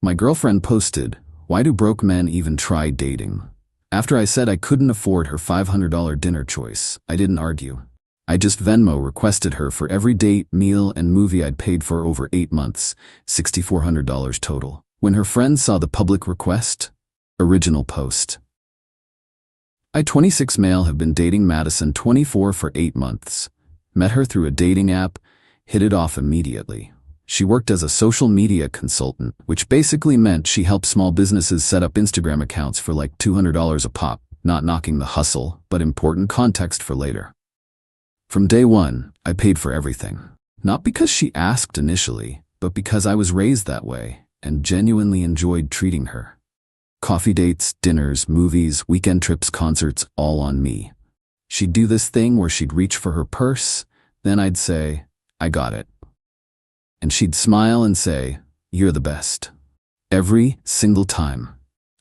My girlfriend posted, "Why do broke men even try dating?" After I said I couldn't afford her $500 dinner choice, I didn't argue. I just Venmo requested her for every date, meal, and movie I'd paid for over 8 months, $6,400 total. When her friends saw the public request, original post. I, 26 male, have been dating Madison, 24, for 8 months. Met her through a dating app, hit it off immediately. She worked as a social media consultant, which basically meant she helped small businesses set up Instagram accounts for like $200 a pop, not knocking the hustle, but important context for later. From day one, I paid for everything. Not because she asked initially, but because I was raised that way and genuinely enjoyed treating her. Coffee dates, dinners, movies, weekend trips, concerts, all on me. She'd do this thing where she'd reach for her purse, then I'd say, "I got it." And she'd smile and say, "You're the best." Every single time.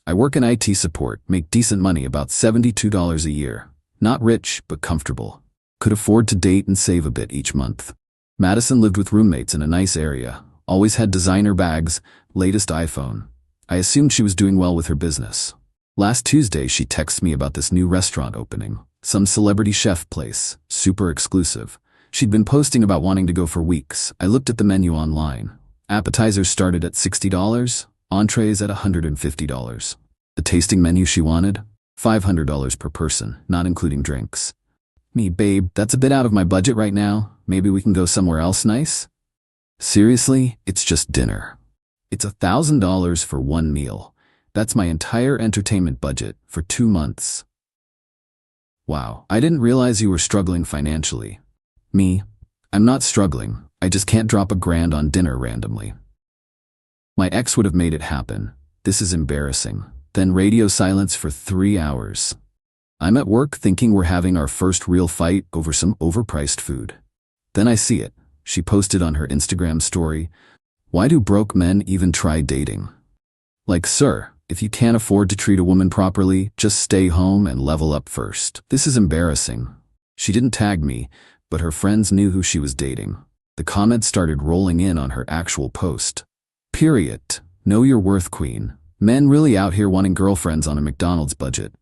I work in IT support, make decent money, about $72 a year. Not rich, but comfortable. Could afford to date and save a bit each month. Madison lived with roommates in a nice area, always had designer bags, latest iPhone. I assumed she was doing well with her business. Last Tuesday, she texted me about this new restaurant opening, some celebrity chef place, super exclusive. She'd been posting about wanting to go for weeks. I looked at the menu online. Appetizers started at $60, entrees at $150. The tasting menu she wanted? $500 per person, not including drinks. Me, "Babe, that's a bit out of my budget right now. Maybe we can go somewhere else nice?" Seriously, it's just dinner. It's $1,000 for one meal. That's my entire entertainment budget for 2 months. Wow, I didn't realize you were struggling financially. Me, I'm not struggling. I just can't drop $1,000 on dinner randomly. My ex would have made it happen. This is embarrassing. Then radio silence for 3 hours. I'm at work thinking we're having our first real fight over some overpriced food. Then I see it. She posted on her Instagram story, "Why do broke men even try dating?" Like, sir, if you can't afford to treat a woman properly, just stay home and level up first. This is embarrassing. She didn't tag me, but her friends knew who she was dating. The comments started rolling in on her actual post. Period. Know your worth, queen. Men really out here wanting girlfriends on a McDonald's budget.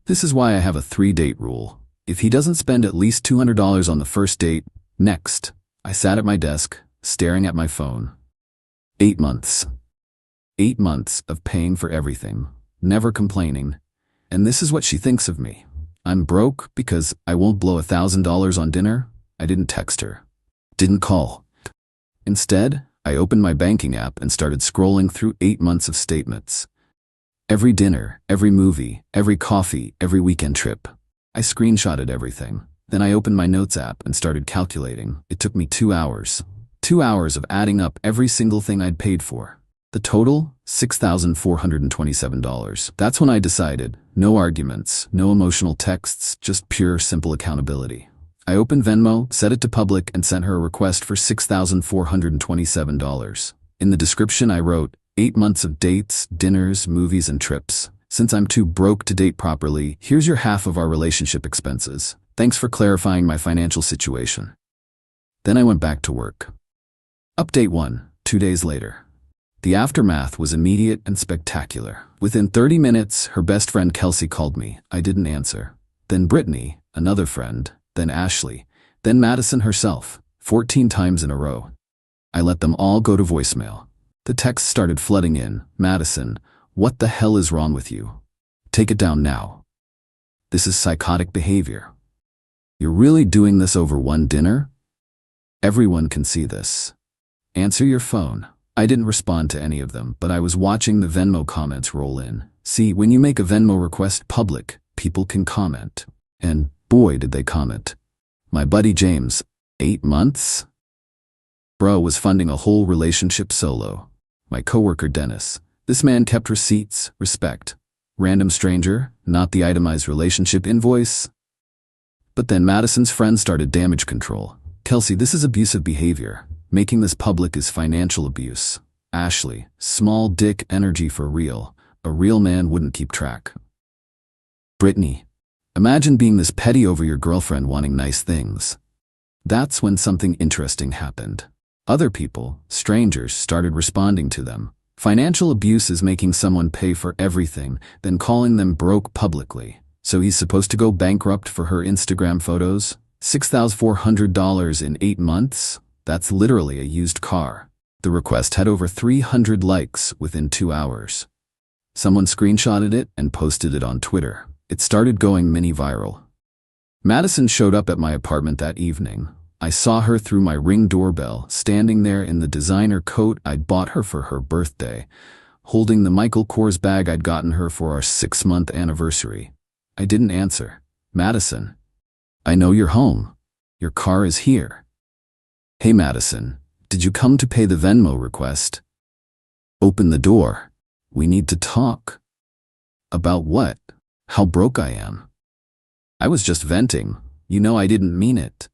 This is why I have a 3-date rule. If he doesn't spend at least $200 on the first date, next. I sat at my desk, staring at my phone. 8 months. 8 months of paying for everything, never complaining. And this is what she thinks of me. I'm broke because I won't blow $1,000 on dinner. I didn't text her. Didn't call. Instead, I opened my banking app and started scrolling through 8 months of statements. Every dinner, every movie, every coffee, every weekend trip. I screenshotted everything. Then I opened my notes app and started calculating. It took me 2 hours. 2 hours of adding up every single thing I'd paid for. The total, $6,427. That's when I decided, no arguments, no emotional texts, just pure, simple accountability. I opened Venmo, set it to public, and sent her a request for $6,427. In the description I wrote, 8 months of dates, dinners, movies, and trips. Since I'm too broke to date properly, here's your half of our relationship expenses. Thanks for clarifying my financial situation. Then I went back to work. Update 1, 2 days later. The aftermath was immediate and spectacular. Within 30 minutes, her best friend Kelsey called me. I didn't answer. Then Brittany, another friend, then Ashley, then Madison herself, 14 times in a row. I let them all go to voicemail. The texts started flooding in. "Madison, what the hell is wrong with you? Take it down now. This is psychotic behavior. You're really doing this over one dinner? Everyone can see this. Answer your phone." I didn't respond to any of them, but I was watching the Venmo comments roll in. See, when you make a Venmo request public, people can comment. And boy, did they comment. My buddy James, 8 months? Bro was funding a whole relationship solo. My coworker Dennis, this man kept receipts, respect. Random stranger, not the itemized relationship invoice. But then Madison's friend started damage control. "Kelsey, this is abusive behavior. Making this public is financial abuse." Ashley, "Small dick energy for real. A real man wouldn't keep track." Brittany, "Imagine being this petty over your girlfriend wanting nice things." That's when something interesting happened. Other people, strangers, started responding to them. Financial abuse is making someone pay for everything, then calling them broke publicly. So he's supposed to go bankrupt for her Instagram photos? $6,400 in 8 months? That's literally a used car. The request had over 300 likes within 2 hours. Someone screenshotted it and posted it on Twitter. It started going mini viral. Madison showed up at my apartment that evening. I saw her through my Ring doorbell, standing there in the designer coat I'd bought her for her birthday, holding the Michael Kors bag I'd gotten her for our 6-month anniversary. I didn't answer. Madison, I know you're home. Your car is here. Hey Madison, did you come to pay the Venmo request? Open the door. We need to talk. About what? How broke I am. I was just venting. You know I didn't mean it.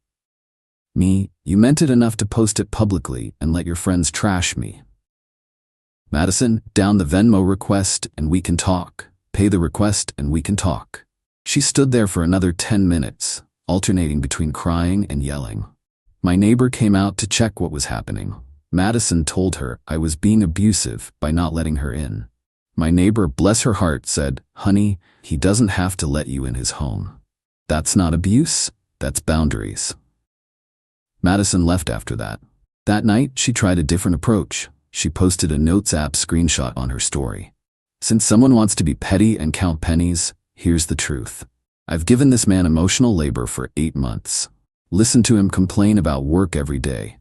Me, you meant it enough to post it publicly and let your friends trash me. Madison, down the Venmo request and we can talk. Pay the request and we can talk. She stood there for another 10 minutes, alternating between crying and yelling. My neighbor came out to check what was happening. Madison told her I was being abusive by not letting her in. My neighbor, bless her heart, said, "Honey, he doesn't have to let you in his home. That's not abuse, that's boundaries." Madison left after that. That night, she tried a different approach. She posted a Notes app screenshot on her story. Since someone wants to be petty and count pennies, here's the truth. I've given this man emotional labor for 8 months. Listened to him complain about work every day.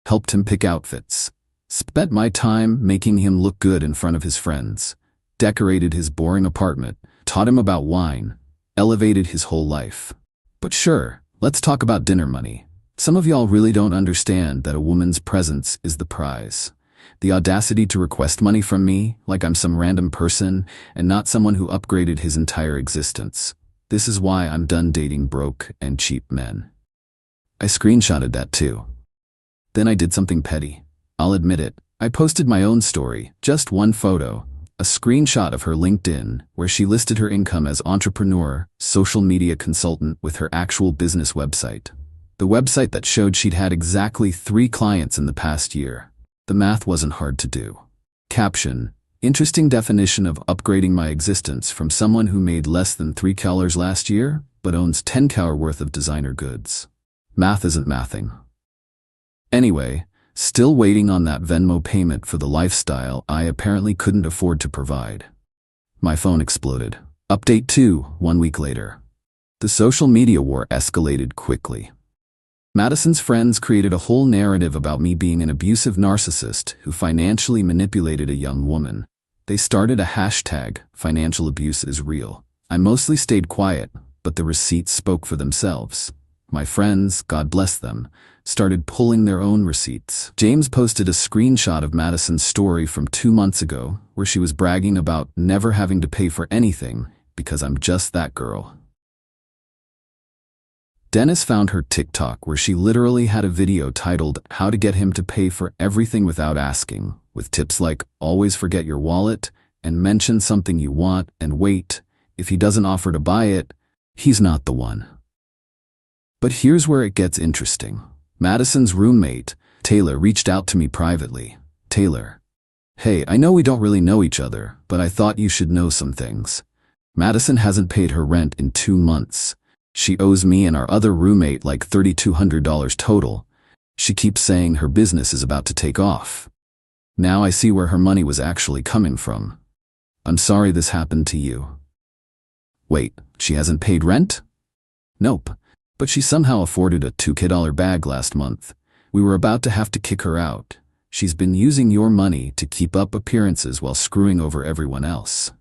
Helped him pick outfits. Spent my time making him look good in front of his friends. Decorated his boring apartment. Taught him about wine. Elevated his whole life. But sure, let's talk about dinner money. Some of y'all really don't understand that a woman's presence is the prize. The audacity to request money from me, like I'm some random person and not someone who upgraded his entire existence. This is why I'm done dating broke and cheap men. I screenshotted that too. Then I did something petty. I'll admit it. I posted my own story, just one photo, a screenshot of her LinkedIn, where she listed her income as entrepreneur, social media consultant with her actual business website. The website that showed she'd had exactly 3 clients in the past year. The math wasn't hard to do. Caption: interesting definition of upgrading my existence from someone who made less than $3 last year, but owns $10 worth of designer goods. Math isn't mathing. Anyway, still waiting on that Venmo payment for the lifestyle I apparently couldn't afford to provide. My phone exploded. Update 2, 1 week later. The social media war escalated quickly. Madison's friends created a whole narrative about me being an abusive narcissist who financially manipulated a young woman. They started a hashtag, financial abuse is real. I mostly stayed quiet, but the receipts spoke for themselves. My friends, God bless them, started pulling their own receipts. James posted a screenshot of Madison's story from 2 months ago, where she was bragging about never having to pay for anything because I'm just that girl. Dennis found her TikTok where she literally had a video titled "How to Get Him to Pay for Everything Without Asking," with tips like always forget your wallet and mention something you want and wait. If he doesn't offer to buy it, he's not the one. But here's where it gets interesting. Madison's roommate, Taylor, reached out to me privately. Taylor: "Hey, I know we don't really know each other, but I thought you should know some things. Madison hasn't paid her rent in 2 months. She owes me and our other roommate like $3,200 total. She keeps saying her business is about to take off. Now I see where her money was actually coming from. I'm sorry this happened to you." Wait, she hasn't paid rent? Nope, but she somehow afforded a $2K bag last month. We were about to have to kick her out. She's been using your money to keep up appearances while screwing over everyone else.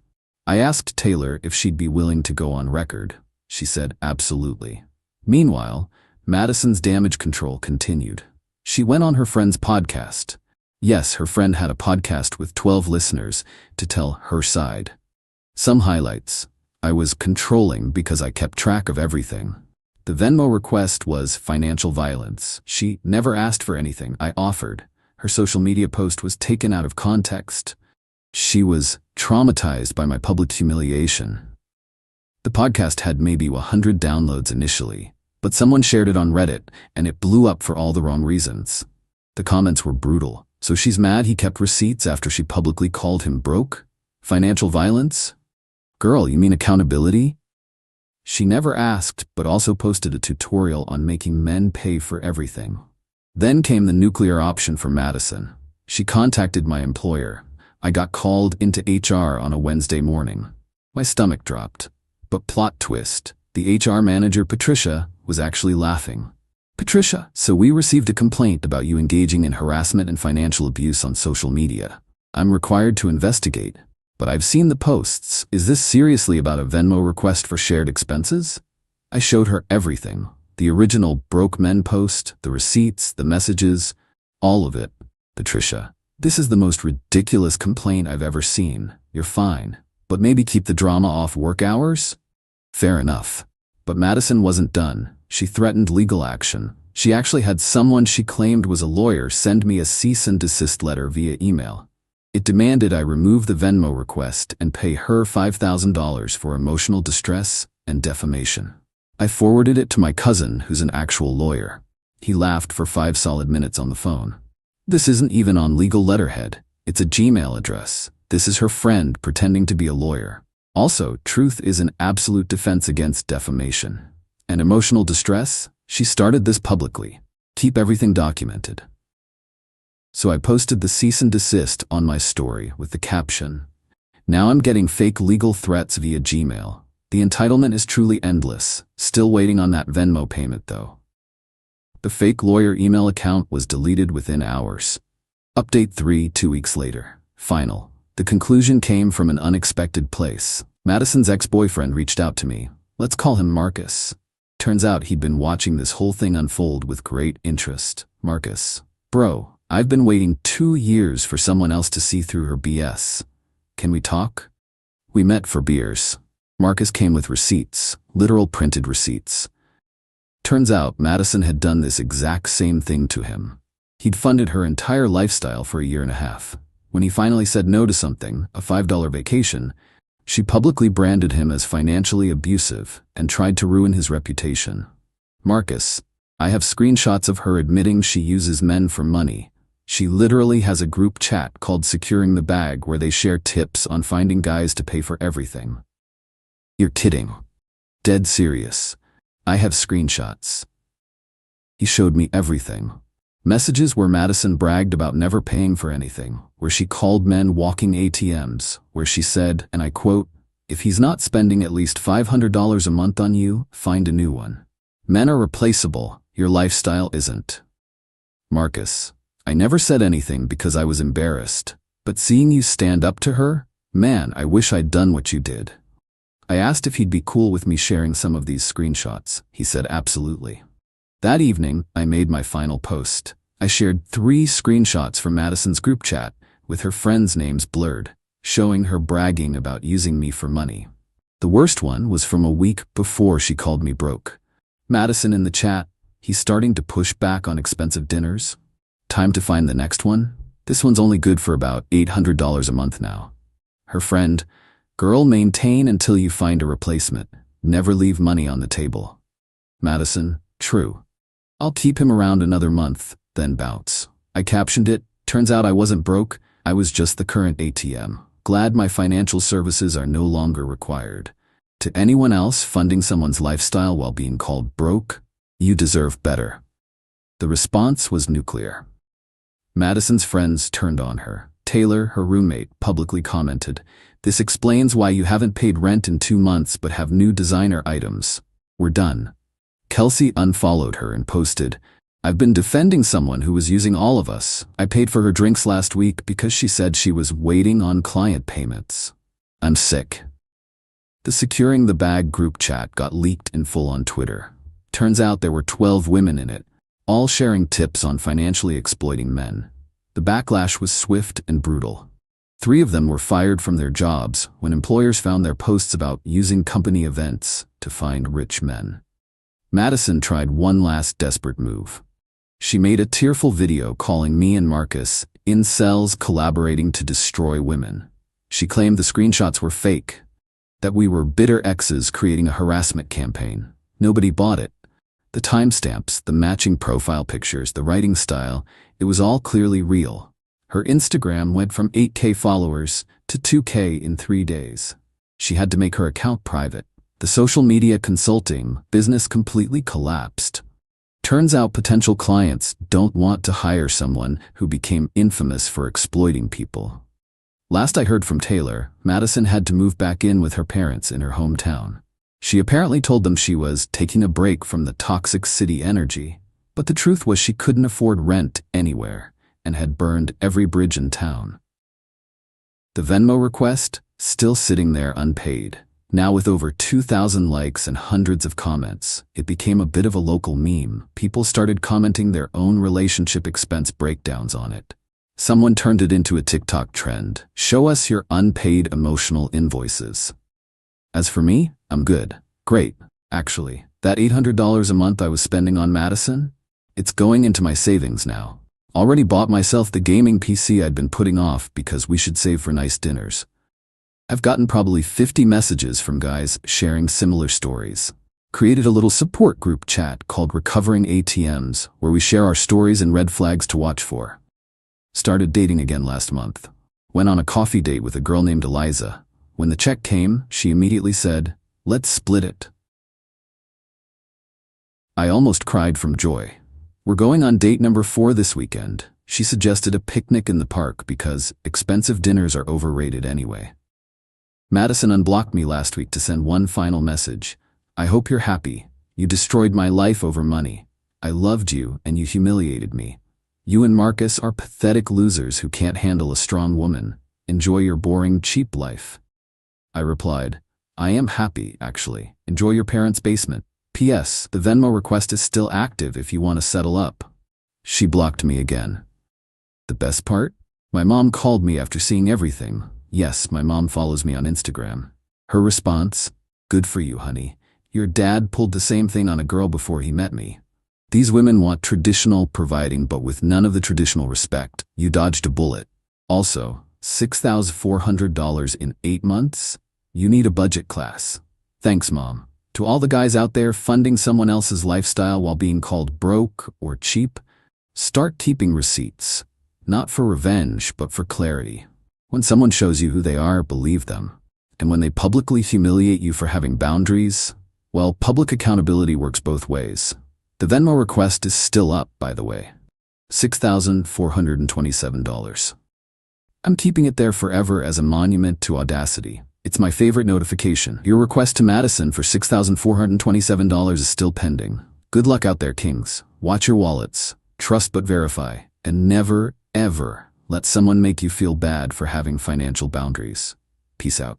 I asked Taylor if she'd be willing to go on record. She said absolutely. Meanwhile, Madison's damage control continued. She went on her friend's podcast. Yes, her friend had a podcast with 12 listeners to tell her side. Some highlights. I was controlling because I kept track of everything. The Venmo request was financial violence. She never asked for anything I offered. Her social media post was taken out of context. She was traumatized by my public humiliation. The podcast had maybe 100 downloads initially, but someone shared it on Reddit and it blew up for all the wrong reasons. The comments were brutal. So she's mad he kept receipts after she publicly called him broke? Financial violence? Girl, you mean accountability? She never asked, but also posted a tutorial on making men pay for everything. Then came the nuclear option for Madison. She contacted my employer. I got called into HR on a Wednesday morning. My stomach dropped. But plot twist, the HR manager, Patricia, was actually laughing. Patricia, so we received a complaint about you engaging in harassment and financial abuse on social media. I'm required to investigate. But I've seen the posts. Is this seriously about a Venmo request for shared expenses? I showed her everything. The original broke men post, the receipts, the messages, all of it. Patricia, this is the most ridiculous complaint I've ever seen. You're fine. But maybe keep the drama off work hours? Fair enough. But Madison wasn't done. She threatened legal action. She actually had someone she claimed was a lawyer send me a cease and desist letter via email. It demanded I remove the Venmo request and pay her $5,000 for emotional distress and defamation. I forwarded it to my cousin, who's an actual lawyer. He laughed for 5 solid minutes on the phone. This isn't even on legal letterhead. It's a Gmail address. This is her friend pretending to be a lawyer. Also, truth is an absolute defense against defamation. And emotional distress? She started this publicly. Keep everything documented. So I posted the cease and desist on my story with the caption, "Now I'm getting fake legal threats via Gmail. The entitlement is truly endless. Still waiting on that Venmo payment though." The fake lawyer email account was deleted within hours. Update 3 2 weeks later. Final. The conclusion came from an unexpected place. Madison's ex-boyfriend reached out to me. Let's call him Marcus. Turns out he'd been watching this whole thing unfold with great interest. Marcus, bro, I've been waiting 2 years for someone else to see through her BS. Can we talk? We met for beers. Marcus came with receipts, literal printed receipts. Turns out Madison had done this exact same thing to him. He'd funded her entire lifestyle for a year and a half. When he finally said no to something, a $5 vacation, she publicly branded him as financially abusive and tried to ruin his reputation. Marcus, I have screenshots of her admitting she uses men for money. She literally has a group chat called Securing the Bag where they share tips on finding guys to pay for everything. You're kidding. Dead serious. I have screenshots. He showed me everything. Messages where Madison bragged about never paying for anything, where she called men walking ATMs, where she said, and I quote, "If he's not spending at least $500 a month on you, find a new one. Men are replaceable, your lifestyle isn't." Marcus, I never said anything because I was embarrassed, but seeing you stand up to her, man, I wish I'd done what you did. I asked if he'd be cool with me sharing some of these screenshots. He said absolutely. That evening, I made my final post. I shared 3 screenshots from Madison's group chat, with her friends' names blurred, showing her bragging about using me for money. The worst one was from a week before she called me broke. Madison in the chat, he's starting to push back on expensive dinners. Time to find the next one. This one's only good for about $800 a month now. Her friend, girl, maintain until you find a replacement. Never leave money on the table. Madison, true. I'll keep him around another month, then bounce. I captioned it, turns out I wasn't broke, I was just the current ATM. Glad my financial services are no longer required. To anyone else funding someone's lifestyle while being called broke, you deserve better. The response was nuclear. Madison's friends turned on her. Taylor, her roommate, publicly commented, "This explains why you haven't paid rent in 2 months but have new designer items. We're done." Kelsey unfollowed her and posted, "I've been defending someone who was using all of us. I paid for her drinks last week because she said she was waiting on client payments. I'm sick." The Securing the Bag group chat got leaked in full on Twitter. Turns out there were 12 women in it, all sharing tips on financially exploiting men. The backlash was swift and brutal. 3 of them were fired from their jobs when employers found their posts about using company events to find rich men. Madison tried one last desperate move. She made a tearful video calling me and Marcus incels collaborating to destroy women. She claimed the screenshots were fake, that we were bitter exes creating a harassment campaign. Nobody bought it. The timestamps, the matching profile pictures, the writing style, it was all clearly real. Her Instagram went from 8K followers to 2K in 3 days. She had to make her account private. The social media consulting business completely collapsed. Turns out potential clients don't want to hire someone who became infamous for exploiting people. Last I heard from Taylor, Madison had to move back in with her parents in her hometown. She apparently told them she was taking a break from the toxic city energy, but the truth was she couldn't afford rent anywhere and had burned every bridge in town. The Venmo request, still sitting there unpaid. Now with over 2,000 likes and hundreds of comments, it became a bit of a local meme. People started commenting their own relationship expense breakdowns on it. Someone turned it into a TikTok trend. Show us your unpaid emotional invoices. As for me, I'm good. Great. Actually, that $800 a month I was spending on Madison, it's going into my savings now. Already bought myself the gaming PC I'd been putting off because we should save for nice dinners. I've gotten probably 50 messages from guys sharing similar stories. Created a little support group chat called Recovering ATMs where we share our stories and red flags to watch for. Started dating again last month. Went on a coffee date with a girl named Eliza. When the check came, she immediately said, "Let's split it." I almost cried from joy. We're going on date number 4 this weekend. She suggested a picnic in the park because expensive dinners are overrated anyway. Madison unblocked me last week to send one final message. "I hope you're happy. You destroyed my life over money. I loved you and you humiliated me. You and Marcus are pathetic losers who can't handle a strong woman. Enjoy your boring, cheap life." I replied, "I am happy, actually. Enjoy your parents' basement. P.S. The Venmo request is still active if you want to settle up." She blocked me again. The best part? My mom called me after seeing everything. Yes, my mom follows me on Instagram. Her response, "Good for you, honey. Your dad pulled the same thing on a girl before he met me. These women want traditional providing but with none of the traditional respect. You dodged a bullet. Also, $6,400 in 8 months? You need a budget class. Thanks, Mom." To all the guys out there funding someone else's lifestyle while being called broke or cheap, start keeping receipts. Not for revenge, but for clarity. When someone shows you who they are, believe them. And when they publicly humiliate you for having boundaries, well, public accountability works both ways. The Venmo request is still up, by the way. $6,427. I'm keeping it there forever as a monument to audacity. It's my favorite notification. Your request to Madison for $6,427 is still pending. Good luck out there, kings. Watch your wallets. Trust but verify. And never, ever let someone make you feel bad for having financial boundaries. Peace out.